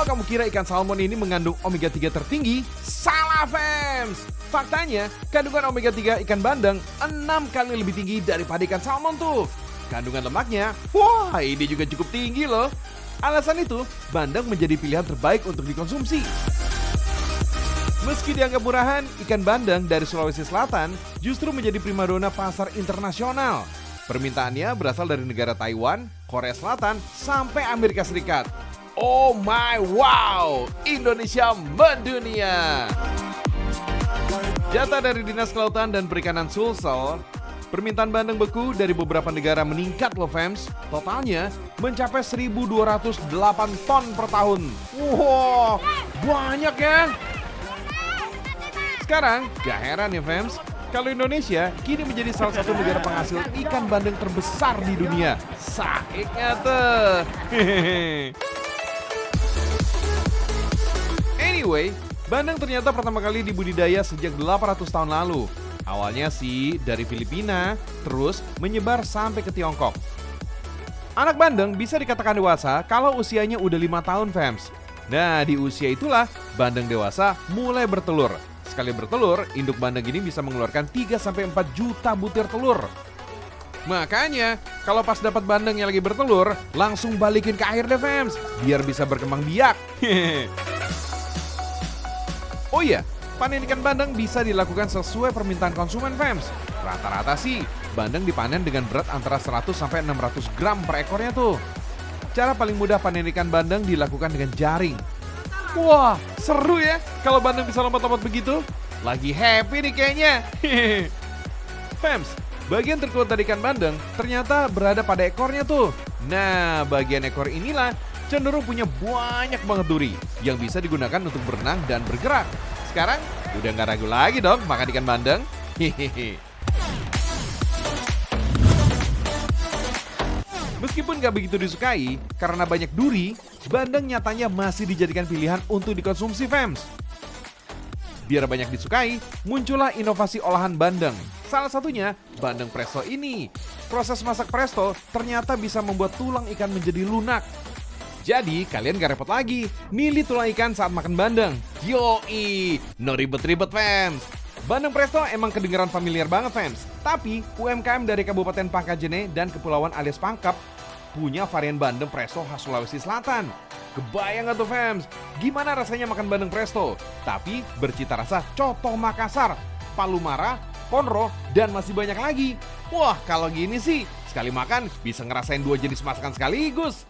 Kalau kamu kira ikan salmon ini mengandung omega 3 tertinggi, salah fams. Faktanya, kandungan omega 3 ikan bandeng 6 kali lebih tinggi daripada ikan salmon tuh. Kandungan lemaknya, wah ini juga cukup tinggi loh. Alasan itu, bandeng menjadi pilihan terbaik untuk dikonsumsi. Meski dianggap murahan, ikan bandeng dari Sulawesi Selatan justru menjadi primadona pasar internasional. Permintaannya berasal dari negara Taiwan, Korea Selatan, sampai Amerika Serikat. Oh my wow, Indonesia mendunia. Data dari Dinas Kelautan dan Perikanan Sulsel, permintaan bandeng beku dari beberapa negara meningkat loh fams. Totalnya mencapai 1.208 ton per tahun. Wow, banyak ya. Sekarang gak heran ya fams, kalau Indonesia kini menjadi salah satu negara penghasil ikan bandeng terbesar di dunia. Sakitnya tuh. Anyway, bandeng ternyata pertama kali dibudidaya sejak 800 tahun lalu. Awalnya sih dari Filipina, terus menyebar sampai ke Tiongkok. Anak bandeng bisa dikatakan dewasa kalau usianya udah 5 tahun fams. Nah di usia itulah bandeng dewasa mulai bertelur. Sekali bertelur, induk bandeng ini bisa mengeluarkan 3-4 juta butir telur. Makanya, kalau pas dapat bandeng yang lagi bertelur, langsung balikin ke air deh fams, biar bisa berkembang biak. Oh iya, panen ikan bandeng bisa dilakukan sesuai permintaan konsumen fams. Rata-rata sih, bandeng dipanen dengan berat antara 100-600 gram per ekornya tuh. Cara paling mudah panen ikan bandeng dilakukan dengan jaring. Wah, seru ya kalau bandeng bisa lompat-lompat begitu. Lagi happy nih kayaknya. Fams, bagian terkuat dari ikan bandeng ternyata berada pada ekornya tuh. Nah, bagian ekor inilah cenderung punya banyak banget duri yang bisa digunakan untuk berenang dan bergerak. Sekarang udah gak ragu lagi dong makan ikan bandeng. Hehehe. Meskipun gak begitu disukai karena banyak duri, bandeng nyatanya masih dijadikan pilihan untuk dikonsumsi fams. Biar banyak disukai, muncullah inovasi olahan bandeng. Salah satunya bandeng presto ini. Proses masak presto ternyata bisa membuat tulang ikan menjadi lunak. Jadi kalian gak repot lagi milih tulang ikan saat makan bandeng. Yoi, no ribet-ribet fams. Bandeng presto emang kedengeran familiar banget fams. Tapi UMKM dari Kabupaten Pangkajene dan Kepulauan alias Pangkep punya varian bandeng presto khas Sulawesi Selatan. Kebayang gak tuh fams? Gimana rasanya makan bandeng presto? Tapi bercita rasa coto Makassar, palu mara, ponro, dan masih banyak lagi. Wah kalau gini sih, sekali makan bisa ngerasain 2 jenis masakan sekaligus.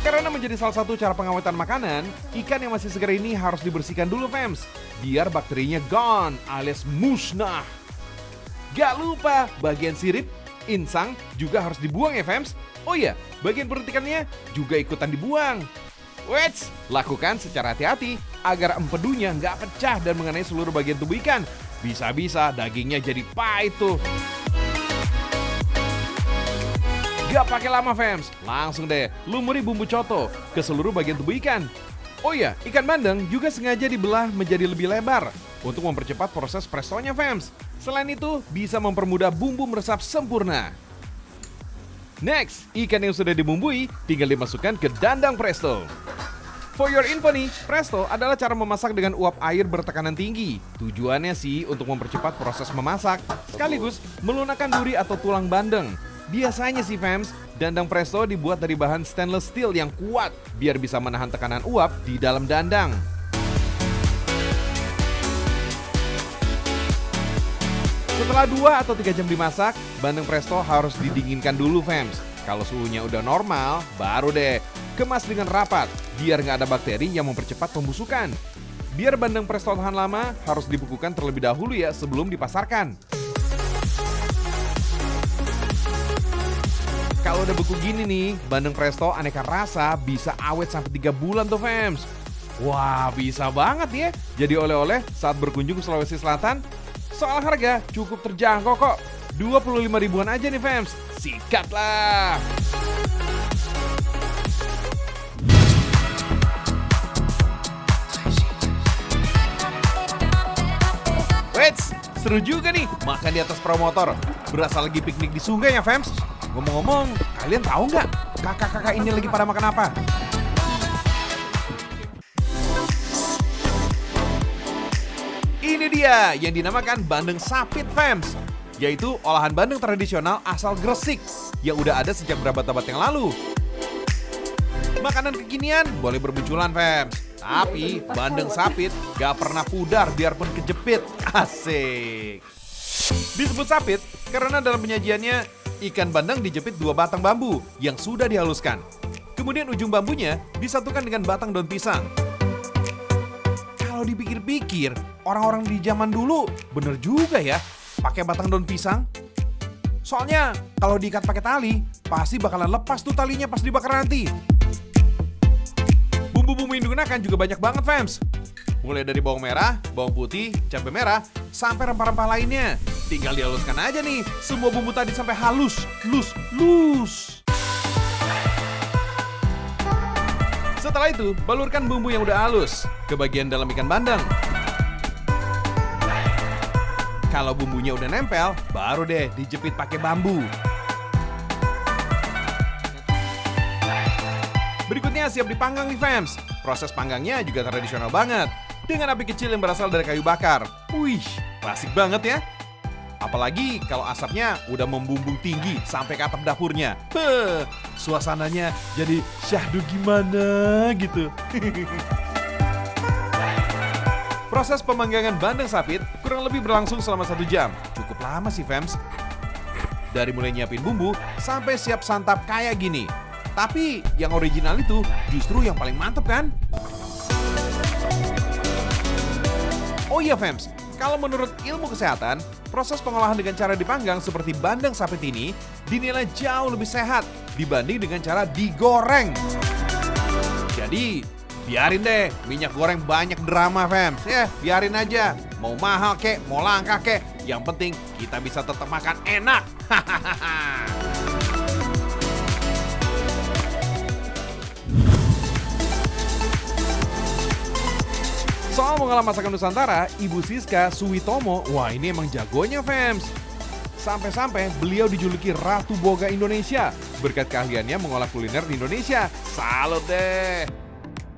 Karena menjadi salah satu cara pengawetan makanan, ikan yang masih segar ini harus dibersihkan dulu fams, biar bakterinya gone alias musnah. Gak lupa, bagian sirip, insang juga harus dibuang ya fams. Oh iya, bagian perut ikannya juga ikutan dibuang. Wets, lakukan secara hati-hati agar empedunya nggak pecah dan mengenai seluruh bagian tubuh ikan. Bisa-bisa dagingnya jadi pahit tuh. Gak pakai lama fams, langsung deh lumuri bumbu coto ke seluruh bagian tubuh ikan. Oh iya, ikan bandeng juga sengaja dibelah menjadi lebih lebar untuk mempercepat proses prestonya fams. Selain itu, bisa mempermudah bumbu meresap sempurna. Next, ikan yang sudah dibumbui tinggal dimasukkan ke dandang presto. For your info nih, presto adalah cara memasak dengan uap air bertekanan tinggi. Tujuannya sih untuk mempercepat proses memasak, sekaligus melunakkan duri atau tulang bandeng. Biasanya sih fams, dandang presto dibuat dari bahan stainless steel yang kuat biar bisa menahan tekanan uap di dalam dandang. Setelah 2 atau 3 jam dimasak, bandeng presto harus didinginkan dulu fams. Kalau suhunya udah normal, baru deh kemas dengan rapat biar nggak ada bakteri yang mempercepat pembusukan. Biar bandeng presto tahan lama, harus dibekukan terlebih dahulu ya sebelum dipasarkan. Kalau udah beku gini nih, bandeng presto aneka rasa bisa awet sampai 3 bulan tuh fams. Wah bisa banget ya jadi oleh-oleh saat berkunjung ke Sulawesi Selatan. Soal harga cukup terjangkau kok, 25 ribuan aja nih fams. Sikat lah. Wets, seru juga nih makan di atas perahu motor. Berasa lagi piknik di sungai ya fams. Ngomong-ngomong, kalian tahu nggak kakak-kakak ini lagi pada makan apa? dia yang dinamakan bandeng sapit fams, yaitu olahan bandeng tradisional asal Gresik yang udah ada sejak berabad-abad yang lalu. Makanan kekinian boleh bermunculan fams, tapi bandeng sapit gak pernah pudar biarpun kejepit. Asik. Disebut sapit karena dalam penyajiannya ikan bandeng dijepit 2 batang bambu yang sudah dihaluskan. Kemudian ujung bambunya disatukan dengan batang daun pisang. Kalau dipikir-pikir, orang-orang di zaman dulu bener juga ya pakai batang daun pisang. Soalnya kalau diikat pakai tali, pasti bakalan lepas tuh talinya pas dibakar nanti. Bumbu-bumbu yang digunakan juga banyak banget fams. Mulai dari bawang merah, bawang putih, cabai merah, sampai rempah-rempah lainnya. Tinggal dihaluskan aja nih semua bumbu tadi sampai halus, lus. Setelah itu, balurkan bumbu yang udah halus ke bagian dalam ikan bandeng. Kalau bumbunya udah nempel, baru deh dijepit pakai bambu. Berikutnya siap dipanggang nih fams. Proses panggangnya juga tradisional banget, dengan api kecil yang berasal dari kayu bakar. Wih, klasik banget ya. Apalagi kalau asapnya udah membumbung tinggi sampai ke atap dapurnya. Suasananya jadi syahdu gimana gitu. Proses pemanggangan bandeng sapit kurang lebih berlangsung selama 1 jam. Cukup lama sih fams. Dari mulai nyiapin bumbu sampai siap santap kayak gini. Tapi yang original itu justru yang paling mantep kan? Oh iya fams, kalau menurut ilmu kesehatan, proses pengolahan dengan cara dipanggang seperti bandeng sapit ini dinilai jauh lebih sehat dibanding dengan cara digoreng. Jadi, biarin deh minyak goreng banyak drama fams. Ya, biarin aja. Mau mahal kek, mau langka kek, yang penting kita bisa tetap makan enak. Soal mengolah masakan Nusantara, Ibu Siska Suwitomo, wah ini emang jagonya fams. Sampai-sampai beliau dijuluki Ratu Boga Indonesia berkat keahliannya mengolah kuliner di Indonesia. Salut deh.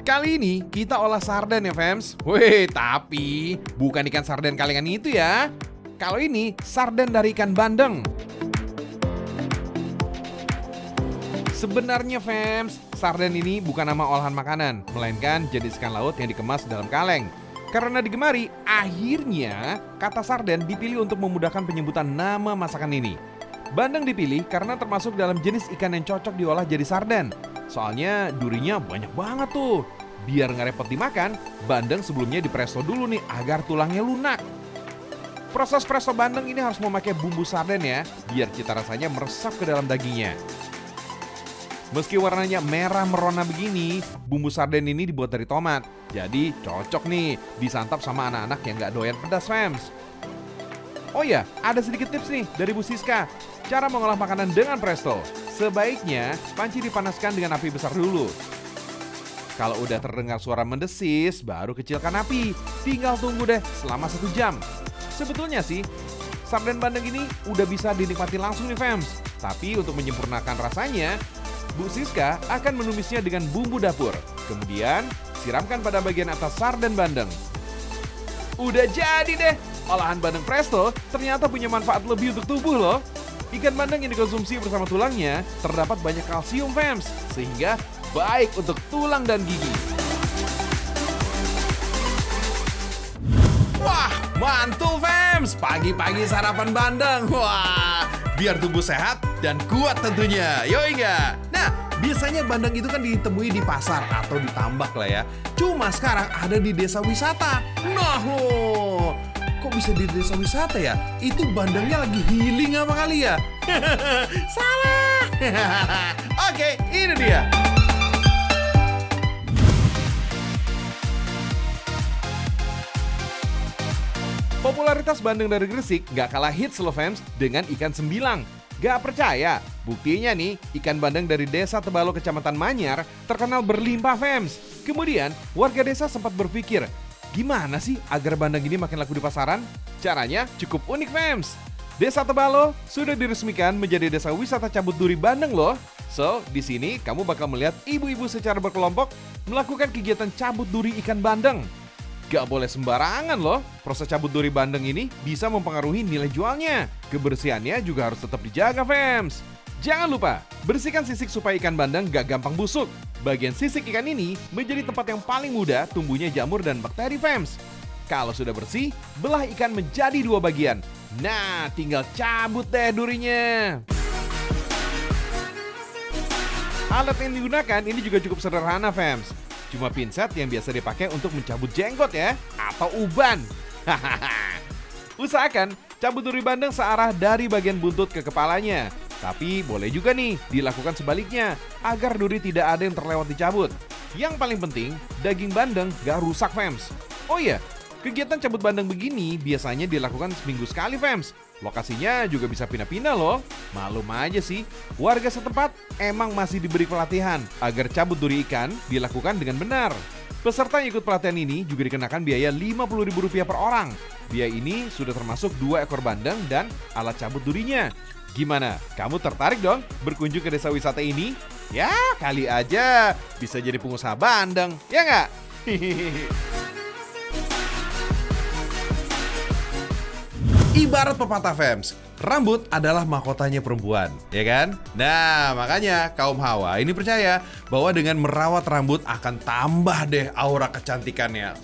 Kali ini kita olah sarden ya fams. Weh, tapi bukan ikan sarden kalengan itu ya. Kalau ini sarden dari ikan bandeng. Sebenarnya fams, sarden ini bukan nama olahan makanan, melainkan jenis ikan laut yang dikemas dalam kaleng. Karena digemari, akhirnya kata sarden dipilih untuk memudahkan penyebutan nama masakan ini. Bandeng dipilih karena termasuk dalam jenis ikan yang cocok diolah jadi sarden. Soalnya durinya banyak banget tuh. Biar nggak repot dimakan, bandeng sebelumnya dipresto dulu nih agar tulangnya lunak. Proses presto bandeng ini harus memakai bumbu sarden ya, biar cita rasanya meresap ke dalam dagingnya. Meski warnanya merah merona begini, bumbu sarden ini dibuat dari tomat. Jadi cocok nih disantap sama anak-anak yang gak doyan pedas fams. Oh ya, ada sedikit tips nih dari Bu Siska. Cara mengolah makanan dengan presto. Sebaiknya panci dipanaskan dengan api besar dulu. Kalau udah terdengar suara mendesis, baru kecilkan api. Tinggal tunggu deh selama 1 jam. Sebetulnya sih, sarden bandeng ini udah bisa dinikmati langsung nih fams. Tapi untuk menyempurnakan rasanya, Bu Siska akan menumisnya dengan bumbu dapur. Kemudian siramkan pada bagian atas sarden bandeng. Udah jadi deh. Olahan bandeng presto ternyata punya manfaat lebih untuk tubuh loh. Ikan bandeng yang dikonsumsi bersama tulangnya terdapat banyak kalsium fams, sehingga baik untuk tulang dan gigi. Wah, mantul fams. Pagi-pagi sarapan bandeng. Wah, biar tubuh sehat dan kuat tentunya. Yoi nggak? Nah, biasanya bandeng itu kan ditemui di pasar atau di tambak lah ya. Cuma sekarang ada di desa wisata. Nah loh, kok bisa di desa wisata ya? Itu bandengnya lagi healing apa kali ya? Salah. Oke, ini dia. Popularitas bandeng dari Gresik gak kalah hits loh fans dengan ikan sembilang. Gak percaya? Buktinya nih, ikan bandeng dari desa Tebalo kecamatan Manyar terkenal berlimpah fans. Kemudian warga desa sempat berpikir, gimana sih agar bandeng ini makin laku di pasaran? Caranya cukup unik fans. Desa Tebalo sudah diresmikan menjadi desa wisata cabut duri bandeng loh. So, di sini kamu bakal melihat ibu-ibu secara berkelompok melakukan kegiatan cabut duri ikan bandeng. Gak boleh sembarangan loh. Proses cabut duri bandeng ini bisa mempengaruhi nilai jualnya. Kebersihannya juga harus tetap dijaga, fams. Jangan lupa, bersihkan sisik supaya ikan bandeng gak gampang busuk. Bagian sisik ikan ini menjadi tempat yang paling mudah tumbuhnya jamur dan bakteri, fams. Kalau sudah bersih, belah ikan menjadi 2 bagian. Nah, tinggal cabut deh durinya. Alat yang digunakan ini juga cukup sederhana, fams. Cuma pinset yang biasa dipakai untuk mencabut jenggot ya, atau uban. Usahakan cabut duri bandeng searah dari bagian buntut ke kepalanya. Tapi boleh juga nih dilakukan sebaliknya, agar duri tidak ada yang terlewat dicabut. Yang paling penting, daging bandeng gak rusak, fams. Oh iya, kegiatan cabut bandeng begini biasanya dilakukan seminggu sekali, fams. Lokasinya juga bisa pindah-pindah loh. Malum aja sih, warga setempat emang masih diberi pelatihan agar cabut duri ikan dilakukan dengan benar. Peserta yang ikut pelatihan ini juga dikenakan biaya Rp50.000 per orang. Biaya ini sudah termasuk 2 ekor bandeng dan alat cabut durinya. Gimana? Kamu tertarik dong berkunjung ke desa wisata ini? Ya, kali aja bisa jadi pengusaha bandeng, ya nggak? Ibarat pepatah, fams, rambut adalah mahkotanya perempuan, ya kan? Nah, makanya kaum Hawa ini percaya bahwa dengan merawat rambut akan tambah deh aura kecantikannya.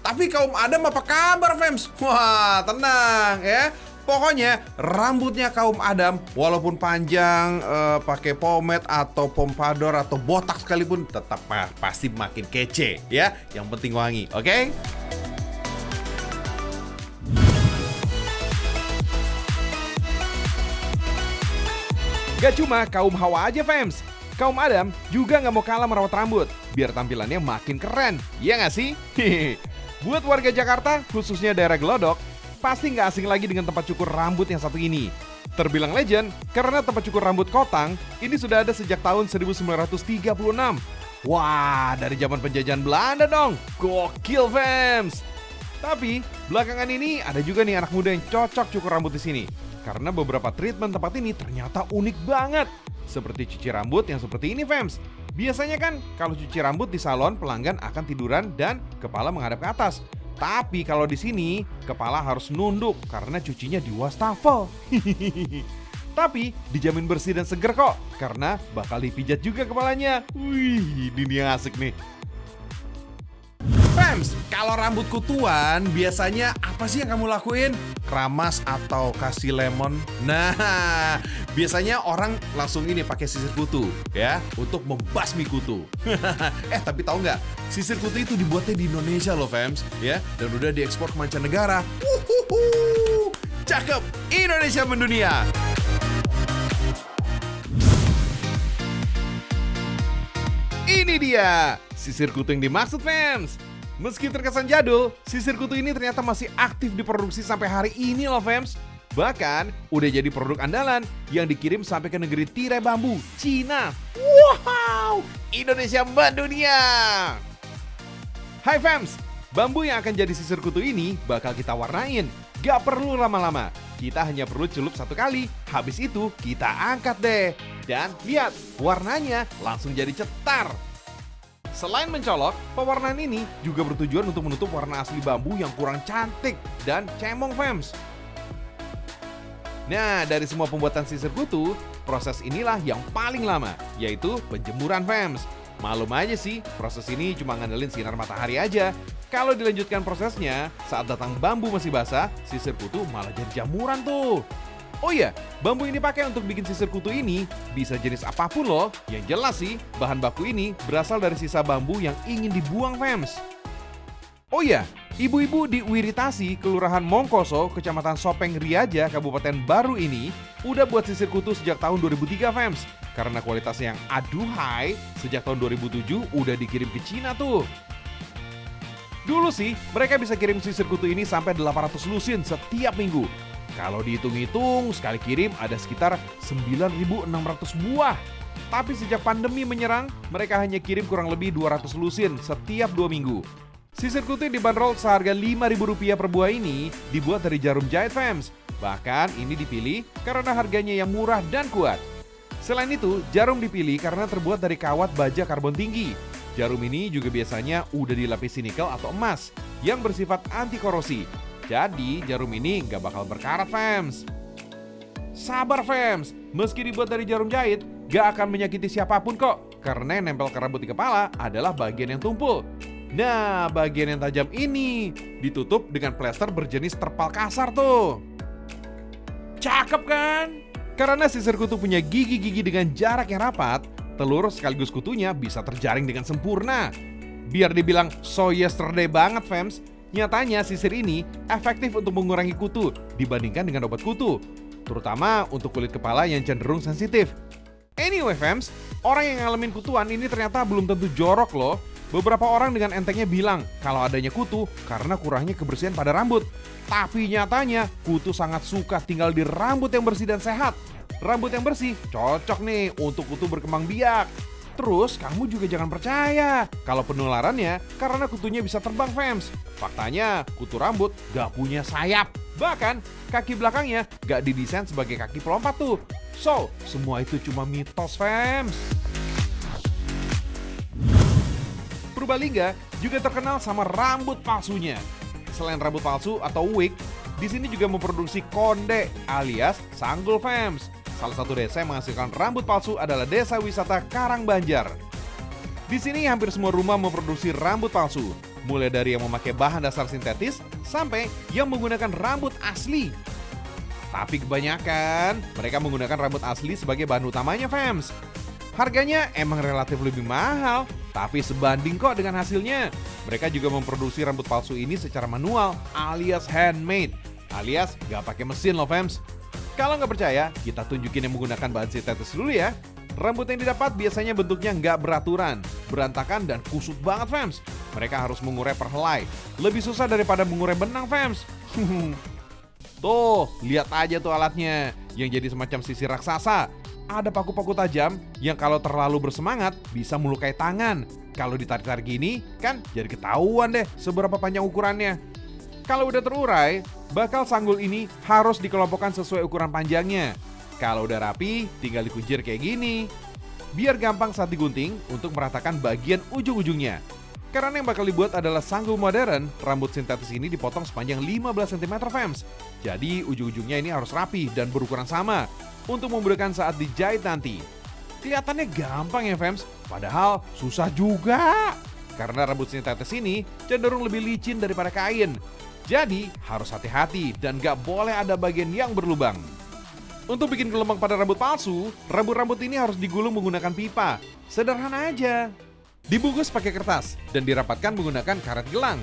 Tapi kaum Adam apa kabar, fams? Wah, tenang ya. Pokoknya rambutnya kaum Adam walaupun panjang, pakai pomade atau pompador atau botak sekalipun tetap pasti makin kece ya. Yang penting wangi, oke? Gak cuma kaum Hawa aja, fams. Kaum Adam juga gak mau kalah merawat rambut biar tampilannya makin keren, iya gak sih? Buat warga Jakarta, khususnya daerah Glodok, pasti gak asing lagi dengan tempat cukur rambut yang satu ini. Terbilang legend karena tempat cukur rambut Kotang ini sudah ada sejak tahun 1936. Wah, dari zaman penjajahan Belanda dong. Gokil, fams. Tapi belakangan ini ada juga nih anak muda yang cocok cukur rambut di sini. Karena beberapa treatment tempat ini ternyata unik banget. Seperti cuci rambut yang seperti ini, fams. Biasanya kan kalau cuci rambut di salon pelanggan akan tiduran dan kepala menghadap ke atas. Tapi kalau di sini kepala harus nunduk karena cucinya di wastafel. Tapi dijamin bersih dan seger kok karena bakal dipijat juga kepalanya. Wih, ini yang asik nih. Fams, kalau rambut kutuan biasanya apa sih yang kamu lakuin? Keramas atau kasih lemon? Nah, biasanya orang langsung ini pakai sisir kutu ya untuk membasmi kutu. Tapi tahu nggak? Sisir kutu itu dibuatnya di Indonesia loh, fams, ya, dan udah diekspor ke mancanegara. Cakep, Indonesia mendunia. Ini dia sisir kutu yang dimaksud, fams. Meski terkesan jadul, sisir kutu ini ternyata masih aktif diproduksi sampai hari ini loh, fams. Bahkan udah jadi produk andalan yang dikirim sampai ke negeri tirai bambu, Cina. Wow, Indonesia mendunia. Hai fams, bambu yang akan jadi sisir kutu ini bakal kita warnain. Gak perlu lama-lama, kita hanya perlu celup 1 kali. Habis itu kita angkat deh. Dan lihat, warnanya langsung jadi cetar. Selain mencolok, pewarnaan ini juga bertujuan untuk menutup warna asli bambu yang kurang cantik dan cemong, fams. Nah, dari semua pembuatan sisir kutu, proses inilah yang paling lama, yaitu penjemuran, fams. Malum aja sih, proses ini cuma ngandelin sinar matahari aja. Kalau dilanjutkan prosesnya, saat datang bambu masih basah, sisir kutu malah jadi jamuran tuh. Oh iya, bambu yang dipakai untuk bikin sisir kutu ini bisa jenis apapun loh. Yang jelas sih, bahan baku ini berasal dari sisa bambu yang ingin dibuang, fams. Oh iya, ibu-ibu di Wiritasi, Kelurahan Mongkoso, Kecamatan Sopeng Riaja, Kabupaten Baru ini udah buat sisir kutu sejak tahun 2003, fams. Karena kualitasnya yang aduhai, sejak tahun 2007 udah dikirim ke Cina tuh. Dulu sih, mereka bisa kirim sisir kutu ini sampai 800 lusin setiap minggu. Kalau dihitung-hitung, sekali kirim ada sekitar 9.600 buah. Tapi sejak pandemi menyerang, mereka hanya kirim kurang lebih 200 lusin setiap 2 minggu. Sisir kutu yang dibanderol seharga Rp5.000 per buah ini dibuat dari jarum jahit, fams. Bahkan ini dipilih karena harganya yang murah dan kuat. Selain itu, jarum dipilih karena terbuat dari kawat baja karbon tinggi. Jarum ini juga biasanya udah dilapisi nikel atau emas yang bersifat anti korosi. Jadi jarum ini nggak bakal berkarat, fams. Sabar, fams. Meski dibuat dari jarum jahit, gak akan menyakiti siapapun kok. Karena yang nempel ke rambut di kepala adalah bagian yang tumpul. Nah, bagian yang tajam ini ditutup dengan plester berjenis terpal kasar tuh. Cakep kan? Karena sisir kutu punya gigi-gigi dengan jarak yang rapat, telur sekaligus kutunya bisa terjaring dengan sempurna. Biar dibilang so yesterday banget, fams, nyatanya sisir ini efektif untuk mengurangi kutu dibandingkan dengan obat kutu, terutama untuk kulit kepala yang cenderung sensitif. Anyway, fams, orang yang ngalamin kutuan ini ternyata belum tentu jorok loh. Beberapa orang dengan entengnya bilang kalau adanya kutu karena kurangnya kebersihan pada rambut. Tapi nyatanya kutu sangat suka tinggal di rambut yang bersih dan sehat. Rambut yang bersih cocok nih untuk kutu berkembang biak. Terus kamu juga jangan percaya kalau penularannya karena kutunya bisa terbang, fams. Faktanya kutu rambut gak punya sayap. Bahkan kaki belakangnya gak didesain sebagai kaki pelompat tuh. So, semua itu cuma mitos, fams. Purbalingga juga terkenal sama rambut palsunya. Selain rambut palsu atau wig, di sini juga memproduksi konde alias sanggul, fams. Salah satu desa yang menghasilkan rambut palsu adalah Desa Wisata Karangbanjar. Di sini hampir semua rumah memproduksi rambut palsu, mulai dari yang memakai bahan dasar sintetis sampai yang menggunakan rambut asli. Tapi kebanyakan mereka menggunakan rambut asli sebagai bahan utamanya, fams. Harganya emang relatif lebih mahal, tapi sebanding kok dengan hasilnya. Mereka juga memproduksi rambut palsu ini secara manual alias handmade, alias gak pakai mesin loh, fams. Kalau nggak percaya, kita tunjukin yang menggunakan bahan sintetis dulu ya. Rambut yang didapat biasanya bentuknya nggak beraturan, berantakan dan kusut banget, fams. Mereka harus mengurai per helai, lebih susah daripada mengurai benang, fams. Tuh, lihat aja tuh alatnya, yang jadi semacam sisir raksasa. Ada paku-paku tajam yang kalau terlalu bersemangat bisa melukai tangan. Kalau ditarik-tarik gini kan jadi ketahuan deh seberapa panjang ukurannya. Kalau udah terurai, bakal sanggul ini harus dikelompokkan sesuai ukuran panjangnya. Kalau udah rapi, tinggal dikuncir kayak gini. Biar gampang saat digunting untuk meratakan bagian ujung-ujungnya. Karena yang bakal dibuat adalah sanggul modern, rambut sintetis ini dipotong sepanjang 15 cm, fams. Jadi ujung-ujungnya ini harus rapi dan berukuran sama untuk memudahkan saat dijahit nanti. Kelihatannya gampang ya, fams, padahal susah juga. Karena rambut sintetis ini cenderung lebih licin daripada kain. Jadi harus hati-hati dan gak boleh ada bagian yang berlubang. Untuk bikin gelombang pada rambut palsu, rambut-rambut ini harus digulung menggunakan pipa. Sederhana aja. Dibungkus pakai kertas dan dirapatkan menggunakan karet gelang.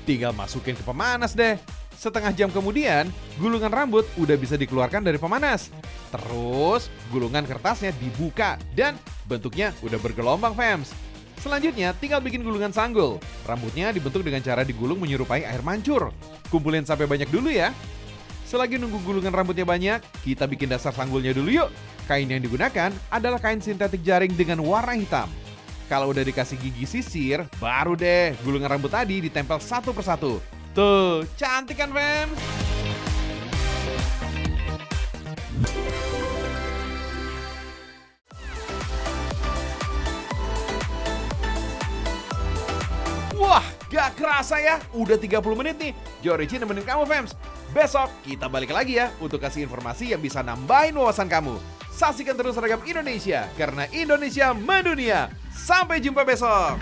Tinggal masukin ke pemanas deh. Setengah jam kemudian, gulungan rambut udah bisa dikeluarkan dari pemanas. Terus, gulungan kertasnya dibuka dan bentuknya udah bergelombang, fams. Selanjutnya, tinggal bikin gulungan sanggul. Rambutnya dibentuk dengan cara digulung menyerupai air mancur. Kumpulin sampai banyak dulu ya. Selagi nunggu gulungan rambutnya banyak, kita bikin dasar sanggulnya dulu yuk. Kain yang digunakan adalah kain sintetik jaring dengan warna hitam. Kalau udah dikasih gigi sisir, baru deh gulungan rambut tadi ditempel satu persatu. Tuh, cantik kan, fam? Wah, gak kerasa ya, udah 30 menit nih. Jorici nemenin kamu, fams. Besok kita balik lagi ya untuk kasih informasi yang bisa nambahin wawasan kamu. Saksikan terus Seragam Indonesia, karena Indonesia mendunia. Sampai jumpa besok.